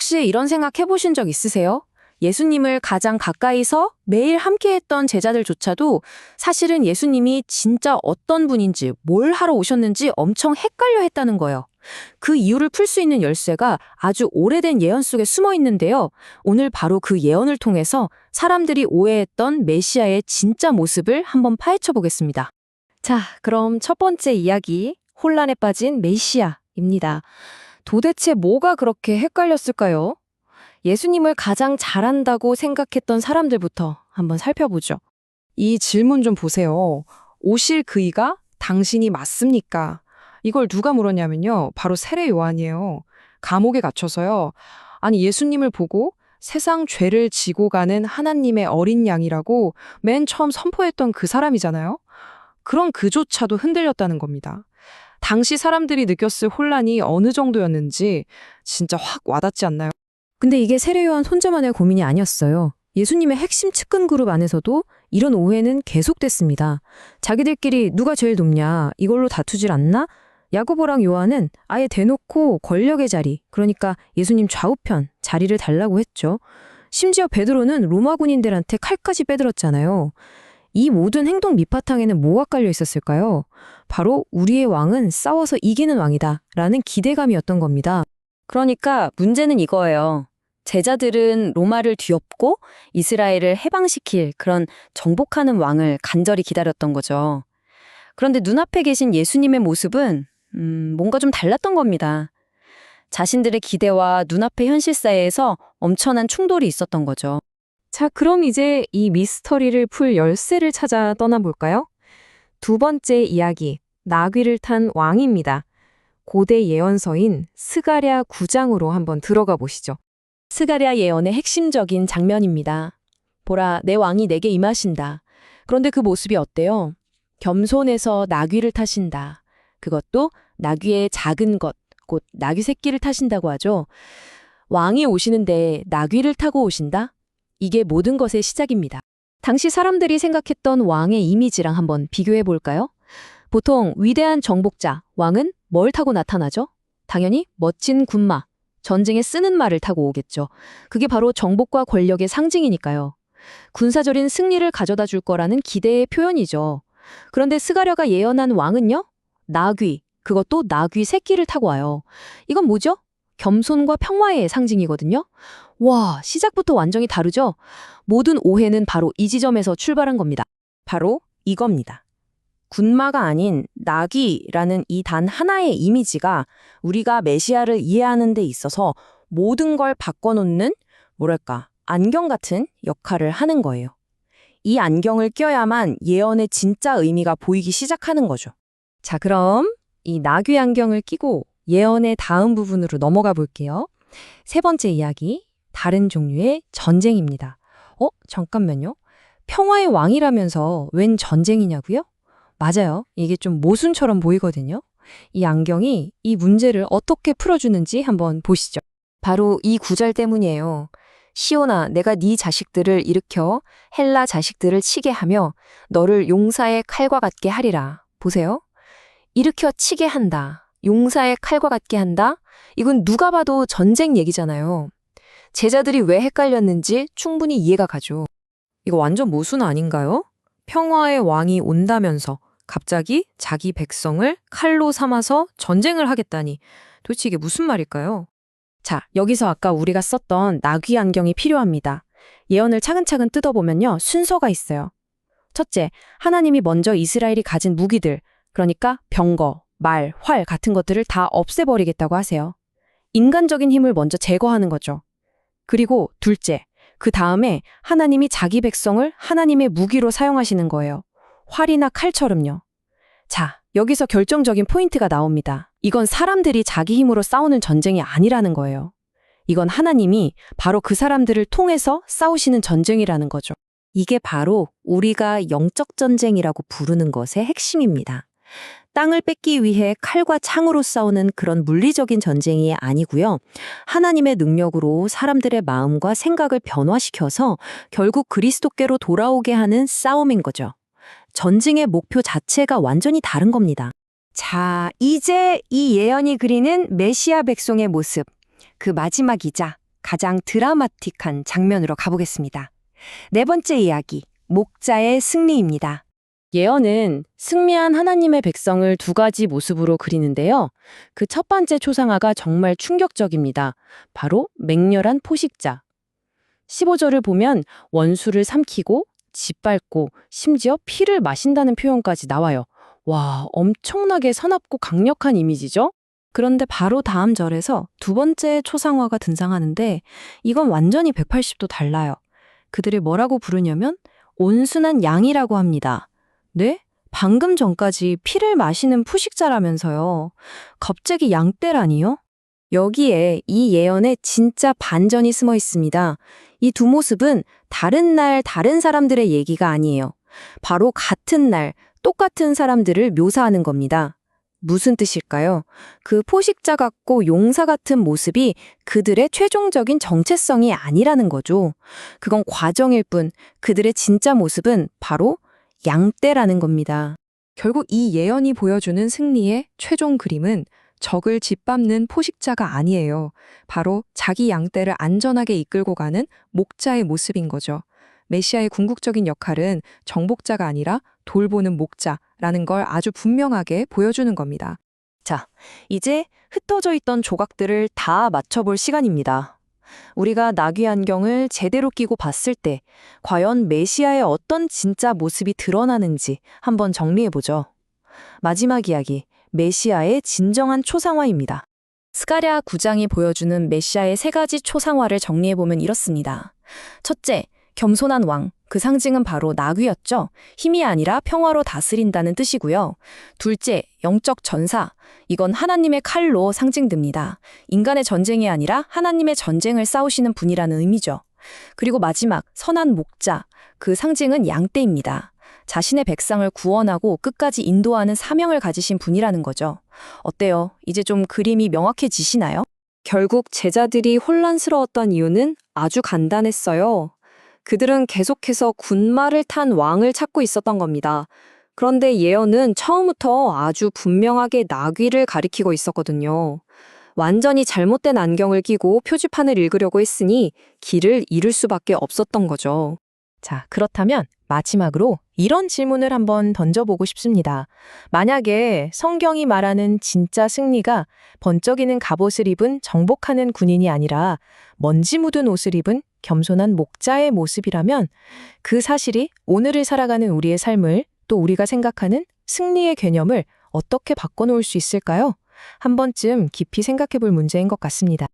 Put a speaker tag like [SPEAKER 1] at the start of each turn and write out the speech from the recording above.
[SPEAKER 1] 혹시 이런 생각 해보신 적 있으세요? 예수님을 가장 가까이서 매일 함께했던 제자들조차도 사실은 예수님이 진짜 어떤 분인지 뭘 하러 오셨는지 엄청 헷갈려 했다는 거예요. 그 이유를 풀 수 있는 열쇠가 아주 오래된 예언 속에 숨어 있는데요. 오늘 바로 그 예언을 통해서 사람들이 오해했던 메시아의 진짜 모습을 한번 파헤쳐 보겠습니다. 자, 그럼 첫 번째 이야기, 혼란에 빠진 메시아입니다. 도대체 뭐가 그렇게 헷갈렸을까요? 예수님을 가장 잘한다고 생각했던 사람들부터 한번 살펴보죠.
[SPEAKER 2] 이 질문 좀 보세요. 오실 그이가 당신이 맞습니까? 이걸 누가 물었냐면요. 바로 세례 요한이에요. 감옥에 갇혀서요. 아니 예수님을 보고 세상 죄를 지고 가는 하나님의 어린 양이라고 맨 처음 선포했던 그 사람이잖아요. 그런 그조차도 흔들렸다는 겁니다. 당시 사람들이 느꼈을 혼란이 어느 정도였는지 진짜 확 와닿지 않나요?
[SPEAKER 1] 근데 이게 세례요한 혼자만의 고민이 아니었어요. 예수님의 핵심 측근 그룹 안에서도 이런 오해는 계속됐습니다. 자기들끼리 누가 제일 높냐 이걸로 다투질 않나? 야고보랑 요한은 아예 대놓고 권력의 자리, 그러니까 예수님 좌우편 자리를 달라고 했죠. 심지어 베드로는 로마 군인들한테 칼까지 빼들었잖아요. 이 모든 행동 밑바탕에는 뭐가 깔려 있었을까요? 바로 우리의 왕은 싸워서 이기는 왕이다 라는 기대감이었던 겁니다. 그러니까 문제는 이거예요. 제자들은 로마를 뒤엎고 이스라엘을 해방시킬 그런 정복하는 왕을 간절히 기다렸던 거죠. 그런데 눈앞에 계신 예수님의 모습은 뭔가 좀 달랐던 겁니다. 자신들의 기대와 눈앞의 현실 사이에서 엄청난 충돌이 있었던 거죠. 자, 그럼 이제 이 미스터리를 풀 열쇠를 찾아 떠나볼까요? 두 번째 이야기, 나귀를 탄 왕입니다. 고대 예언서인 스가랴 9장으로 한번 들어가 보시죠. 스가랴 예언의 핵심적인 장면입니다. 보라, 내 왕이 내게 임하신다. 그런데 그 모습이 어때요? 겸손해서 나귀를 타신다. 그것도 나귀의 작은 것, 곧 나귀 새끼를 타신다고 하죠. 왕이 오시는데 나귀를 타고 오신다? 이게 모든 것의 시작입니다. 당시 사람들이 생각했던 왕의 이미지랑 한번 비교해 볼까요? 보통 위대한 정복자, 왕은 뭘 타고 나타나죠? 당연히 멋진 군마, 전쟁에 쓰는 말을 타고 오겠죠. 그게 바로 정복과 권력의 상징이니까요. 군사적인 승리를 가져다 줄 거라는 기대의 표현이죠. 그런데 스가랴가 예언한 왕은요? 나귀, 그것도 나귀 새끼를 타고 와요. 이건 뭐죠? 겸손과 평화의 상징이거든요. 와, 시작부터 완전히 다르죠? 모든 오해는 바로 이 지점에서 출발한 겁니다. 바로 이겁니다. 군마가 아닌 나귀라는 이 단 하나의 이미지가 우리가 메시아를 이해하는 데 있어서 모든 걸 바꿔놓는, 뭐랄까, 안경 같은 역할을 하는 거예요. 이 안경을 껴야만 예언의 진짜 의미가 보이기 시작하는 거죠. 자, 그럼 이 나귀 안경을 끼고 예언의 다음 부분으로 넘어가 볼게요. 세 번째 이야기, 다른 종류의 전쟁입니다. 잠깐만요. 평화의 왕이라면서 웬 전쟁이냐고요? 맞아요. 이게 좀 모순처럼 보이거든요. 이 안경이 이 문제를 어떻게 풀어주는지 한번 보시죠. 바로 이 구절 때문이에요. 시온아, 내가 네 자식들을 일으켜 헬라 자식들을 치게 하며 너를 용사의 칼과 같게 하리라. 보세요. 일으켜 치게 한다. 용사의 칼과 같게 한다. 이건 누가 봐도 전쟁 얘기잖아요. 제자들이 왜 헷갈렸는지 충분히 이해가 가죠. 이거 완전 모순 아닌가요? 평화의 왕이 온다면서 갑자기 자기 백성을 칼로 삼아서 전쟁을 하겠다니 도대체 이게 무슨 말일까요? 자, 여기서 아까 우리가 썼던 나귀 안경이 필요합니다. 예언을 차근차근 뜯어보면요, 순서가 있어요. 첫째, 하나님이 먼저 이스라엘이 가진 무기들, 그러니까 병거, 말, 활 같은 것들을 다 없애버리겠다고 하세요. 인간적인 힘을 먼저 제거하는 거죠. 그리고 둘째, 그 다음에 하나님이 자기 백성을 하나님의 무기로 사용하시는 거예요. 활이나 칼처럼요. 자, 여기서 결정적인 포인트가 나옵니다. 이건 사람들이 자기 힘으로 싸우는 전쟁이 아니라는 거예요. 이건 하나님이 바로 그 사람들을 통해서 싸우시는 전쟁이라는 거죠. 이게 바로 우리가 영적 전쟁이라고 부르는 것의 핵심입니다. 땅을 뺏기 위해 칼과 창으로 싸우는 그런 물리적인 전쟁이 아니고요. 하나님의 능력으로 사람들의 마음과 생각을 변화시켜서 결국 그리스도께로 돌아오게 하는 싸움인 거죠. 전쟁의 목표 자체가 완전히 다른 겁니다. 자, 이제 이 예언이 그리는 메시아 백성의 모습, 그 마지막이자
[SPEAKER 3] 가장 드라마틱한 장면으로 가보겠습니다. 네 번째 이야기, 목자의 승리입니다.
[SPEAKER 1] 예언은 승리한 하나님의 백성을 두 가지 모습으로 그리는데요. 그 첫 번째 초상화가 정말 충격적입니다. 바로 맹렬한 포식자. 15절을 보면 원수를 삼키고 짓밟고 심지어 피를 마신다는 표현까지 나와요. 와, 엄청나게 사납고 강력한 이미지죠? 그런데 바로 다음 절에서 두 번째 초상화가 등장하는데 이건 완전히 180도 달라요. 그들을 뭐라고 부르냐면 온순한 양이라고 합니다. 네? 방금 전까지 피를 마시는 푸식자라면서요. 갑자기 양떼라니요? 여기에 이 예언에 진짜 반전이 숨어 있습니다. 이 두 모습은 다른 날 다른 사람들의 얘기가 아니에요. 바로 같은 날 똑같은 사람들을 묘사하는 겁니다. 무슨 뜻일까요? 그 포식자 같고 용사 같은 모습이 그들의 최종적인 정체성이 아니라는 거죠. 그건 과정일 뿐 그들의 진짜 모습은 바로 양떼라는 겁니다.
[SPEAKER 2] 결국 이 예언이 보여주는 승리의 최종 그림은 적을 짓밟는 포식자가 아니에요. 바로 자기 양떼를 안전하게 이끌고 가는 목자의 모습인 거죠. 메시아의 궁극적인 역할은 정복자가 아니라 돌보는 목자라는 걸 아주 분명하게 보여주는 겁니다.
[SPEAKER 1] 자, 이제 흩어져 있던 조각들을 다 맞춰볼 시간입니다. 우리가 나귀 안경을 제대로 끼고 봤을 때 과연 메시아의 어떤 진짜 모습이 드러나는지 한번 정리해보죠. 마지막 이야기, 메시아의 진정한 초상화입니다. 스가랴 9장이 보여주는 메시아의 세 가지 초상화를 정리해보면 이렇습니다. 첫째, 겸손한 왕, 그 상징은 바로 나귀였죠. 힘이 아니라 평화로 다스린다는 뜻이고요. 둘째, 영적 전사, 이건 하나님의 칼로 상징됩니다. 인간의 전쟁이 아니라 하나님의 전쟁을 싸우시는 분이라는 의미죠. 그리고 마지막, 선한 목자, 그 상징은 양떼입니다. 자신의 백성을 구원하고 끝까지 인도하는 사명을 가지신 분이라는 거죠. 어때요? 이제 좀 그림이 명확해지시나요? 결국 제자들이 혼란스러웠던 이유는 아주 간단했어요. 그들은 계속해서 군마를 탄 왕을 찾고 있었던 겁니다. 그런데 예언은 처음부터 아주 분명하게 나귀를 가리키고 있었거든요. 완전히 잘못된 안경을 끼고 표지판을 읽으려고 했으니 길을 잃을 수밖에 없었던 거죠. 자, 그렇다면 마지막으로 이런 질문을 한번 던져보고 싶습니다. 만약에 성경이 말하는 진짜 승리가 번쩍이는 갑옷을 입은 정복하는 군인이 아니라 먼지 묻은 옷을 입은 겸손한 목자의 모습이라면 그 사실이 오늘을 살아가는 우리의 삶을 또 우리가 생각하는 승리의 개념을 어떻게 바꿔놓을 수 있을까요? 한 번쯤 깊이 생각해 볼 문제인 것 같습니다.